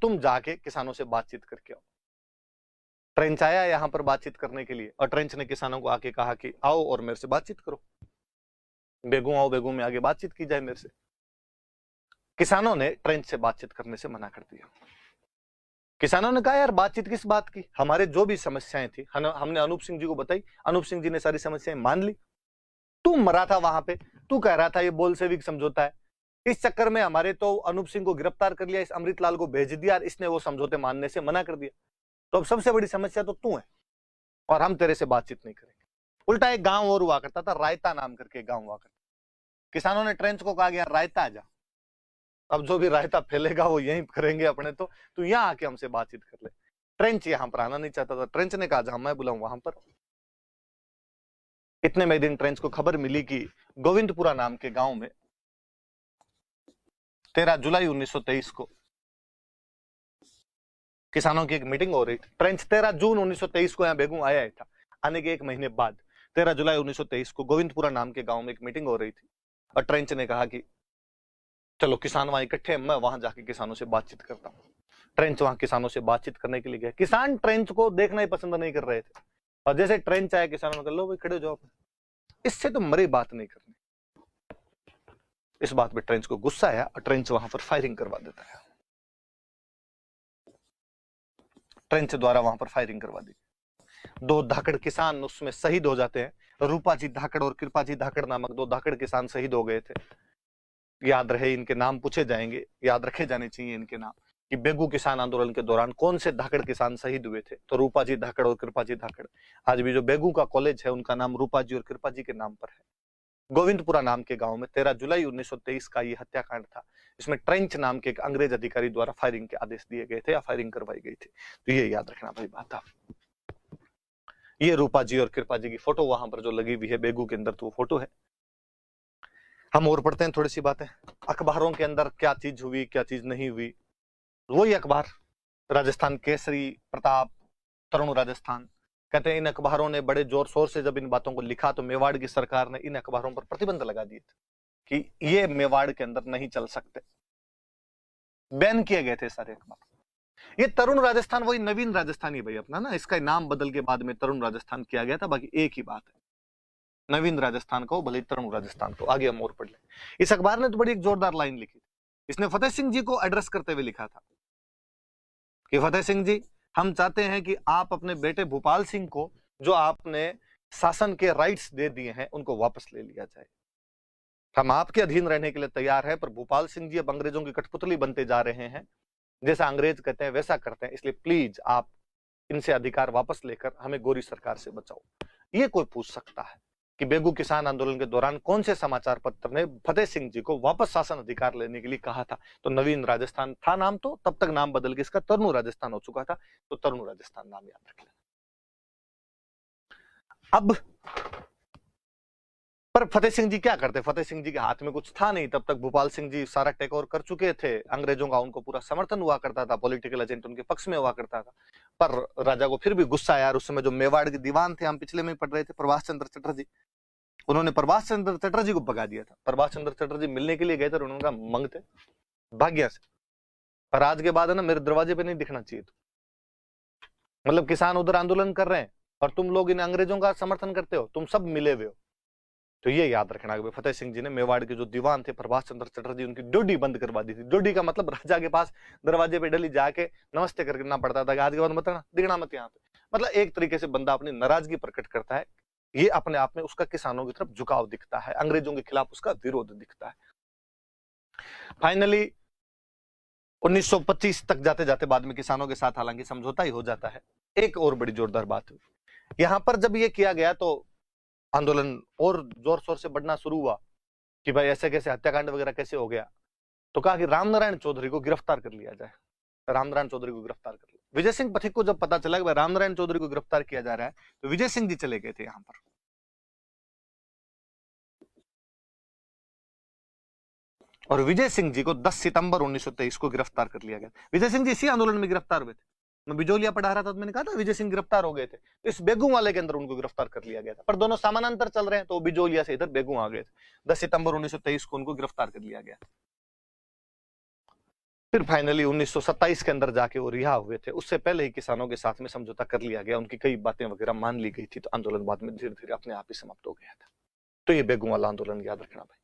तुम जाके किसानों से बातचीत करके आओ। ट्रेंच आया यहाँ पर बातचीत करने के लिए और ट्रेंच ने किसानों को आके कहा कि आओ और मेरे से बातचीत करो, बेगू आओ, बेगू में आगे बातचीत की जाए मेरे से। किसानों ने ट्रेंच से बातचीत करने से मना कर दिया। किसानों ने कहा यार बातचीत किस बात की, हमारे जो भी समस्याएं थी हमने अनूप सिंह जी को बताई, अनूप सिंह जी ने सारी समस्याएं मान ली। तू मरा था वहां पे, तू कह रहा था ये बोल्शेविक समझौता है, इस चक्कर में हमारे तो अनूप सिंह को गिरफ्तार कर लिया, इस अमृतलाल को भेज दिया, इसने वो समझौते मानने से मना कर दिया। तो अब सबसे बड़ी समस्या तो तू है और हम तेरे से बातचीत नहीं करेंगे। उल्टा एक गांव और हुआ करता था, रायता नाम करके गांव हुआ करता। किसानों ने ट्रेंच को कहा गया रायता आ जा, अब जो भी रायता फैलेगा वो यहीं करेंगे अपने, तो तू यहाँ आके हमसे बातचीत कर ले। ट्रेंच यहाँ पर आना नहीं चाहता था। ट्रेंच ने कहा मैं बुलाऊं वहां पर। इतने में दिन ट्रेंच को खबर मिली कि गोविंदपुरा नाम के गांव में 13 जुलाई 1923 को किसानों की एक मीटिंग हो रही थी। ट्रेंच 13 जून 1923 को यहाँ बेगू आया था। आने के एक महीने बाद 13 जुलाई 1923 को गोविंदपुरा नाम के गांव में एक मीटिंग हो रही थी और ट्रेंच ने कहा कि चलो किसान वहां इकट्ठे हैं, मैं वहां जाके किसानों से बातचीत करता हूँ। ट्रेंच वहां किसानों से बातचीत करने के लिए गया। किसान ट्रेंच को देखना ही पसंद नहीं कर रहे थे और जैसे ट्रेंच आया किसानों ने कहा लो भाई खड़े हो जाओ, इससे तो मरी बात नहीं करनी। इस बात पे ट्रेंच को गुस्सा आया और ट्रेंच वहां पर फायरिंग करवा देता है। ट्रेंच द्वारा वहां पर फायरिंग करवा दी। 2 धाकड़ किसान उसमें शहीद हो जाते हैं। रूपाजी धाकड़ और कृपाजी धाकड़ नामक 2 धाकड़ किसान शहीद हो गए थे। याद रहे, इनके नाम पूछे जाएंगे, याद रखे जाने चाहिए इनके नाम कि बेगू किसान आंदोलन के दौरान कौन से धाकड़ किसान शहीद हुए थे। तो रूपाजी धाकड़ और कृपाजी धाकड़। आज भी जो बेगू का कॉलेज है उनका नाम रूपाजी और कृपाजी के नाम पर है। गोविंदपुरा नाम के गांव में 13 जुलाई 1923 का यह हत्याकांड था। इसमें ट्रेंच नाम के एक अंग्रेज अधिकारी द्वारा फायरिंग के आदेश दिए गए थे या फायरिंग करवाई गई थी। तो ये याद रखना भाई बात था। ये रूपाजी और कृपाजी की फोटो वहां पर जो लगी हुई है बेगू के अंदर, तो वो फोटो है। हम और पढ़ते हैं थोड़ी सी बातें। अखबारों के अंदर क्या चीज हुई क्या चीज नहीं हुई, वही अखबार राजस्थान केसरी, प्रताप, तरुण राजस्थान। कहते हैं इन अखबारों ने बड़े जोर शोर से जब इन बातों को लिखा तो मेवाड़ की सरकार ने इन अखबारों पर प्रतिबंध लगा दिए थे कि ये मेवाड़ के अंदर नहीं चल सकते, बैन किए गए थे सारे अखबार। ये तरुण राजस्थान वही नवीन राजस्थान ही भाई अपना ना, इसका नाम बदल के बाद में तरुण राजस्थान किया गया था, बाकी एक ही बात है, नवीन राजस्थान को भले तरुण राजस्थान को। आगे हम और पढ़ लें। इस अखबार ने तो बड़ी एक जोरदार लाइन लिखी थी। इसने फतेह सिंह जी को एड्रेस करते हुए लिखा था कि फतेह सिंह जी, हम चाहते हैं कि आप अपने बेटे भूपाल सिंह को जो आपने शासन के राइट्स दे दिए हैं उनको वापस ले लिया जाए। हम आपके अधीन रहने के लिए तैयार है, पर भूपाल सिंह जी अब अंग्रेजों की कठपुतली बनते जा रहे हैं, जैसा अंग्रेज कहते हैं वैसा करते हैं, इसलिए प्लीज आप इनसे अधिकार वापस लेकर हमें गोरी सरकार से बचाओ। ये कोई पूछ सकता है कि बेगू किसान आंदोलन के दौरान कौन से समाचार पत्र ने फतेह सिंह जी को वापस शासन अधिकार लेने के लिए कहा था। तो नवीन राजस्थान था नाम, तो तब तक नाम बदल के इसका तरुण राजस्थान हो चुका था, तो तरुण राजस्थान नाम याद रख लेना। अब पर फतेह सिंह जी क्या करते, फतेह सिंह जी के हाथ में कुछ था नहीं, तब तक भूपाल सिंह जी सारा टेक ओवर कर चुके थे, अंग्रेजों का उनको पूरा समर्थन हुआ करता था, पॉलिटिकल एजेंट उनके पक्ष में हुआ करता था। पर राजा को फिर भी गुस्सा आया। उस समय जो मेवाड़ के दीवान थे, हम पिछले में पढ़ रहे थे, प्रभाष चंद्र चटर्जी, उन्होंने प्रभाष चंद्र चटर्जी को भगा दिया था। प्रभाष चंद्र चटर्जी मिलने के लिए गए थे, उन्होंने कहा मंगते भाग्य से, पर आज के बाद है ना मेरे दरवाजे पे नहीं दिखना चाहिए। मतलब किसान उधर आंदोलन कर रहे हैं और तुम लोग इन अंग्रेजों का समर्थन करते हो, तुम सब मिले हुए हो। तो ये याद रखना कि फतेह सिंह जी ने मेवाड़ के जो दीवान थे प्रभाष चंद्र चटर्जी, उनकी ड्यूटी बंद करवा दी थी। ड्यूटी का मतलब राजा के पास दरवाजे पे डली जाके नमस्ते करना पड़ता था कि आज के बाद मत दिखना मत यहाँ पे। मतलब एक तरीके से बंदा अपनी नाराजगी प्रकट करता है। ये अपने आप में उसका किसानों की तरफ झुकाव दिखता है, अंग्रेजों के खिलाफ उसका विरोध दिखता है। फाइनली 1925 तक जाते जाते बाद में किसानों के साथ हालांकि समझौता ही हो जाता है। एक और बड़ी जोरदार बात हुई यहां पर, जब ये किया गया तो आंदोलन और जोर शोर से बढ़ना शुरू हुआ कि भाई ऐसे कैसे हत्याकांड वगैरह कैसे हो गया। तो कहा कि रामनारायण चौधरी को गिरफ्तार कर लिया जाए। रामनारायण चौधरी को गिरफ्तार कर लिया। विजय सिंह पथिक को जब पता चला कि भाई रामनारायण चौधरी को गिरफ्तार किया जा रहा है, तो विजय सिंह जी चले गए थे यहां पर। और विजय सिंह जी को 10 सितंबर 1923 को गिरफ्तार कर लिया गया। विजय सिंह जी इसी आंदोलन में गिरफ्तार हुए थे। मैं बिजोलिया पढ़ा रहा था तो मैंने कहा था विजय सिंह गिरफ्तार हो गए थे, तो इस बेगू वाले के अंदर उनको गिरफ्तार कर लिया गया था, पर दोनों समानांतर चल रहे हैं, तो बिजोलिया से इधर बेगू आ गए थे। 10 सितंबर 1923 को उनको गिरफ्तार कर लिया गया। फिर फाइनली 1927 के अंदर जाके वो रिहा हुए थे। उससे पहले ही किसानों के साथ में समझौता कर लिया गया, उनकी कई बातें वगैरह मान ली गई थी, तो आंदोलन बाद में धीरे धीरे अपने आप ही समाप्त हो गया था। तो ये बेगुं वाला आंदोलन याद रखना भाई।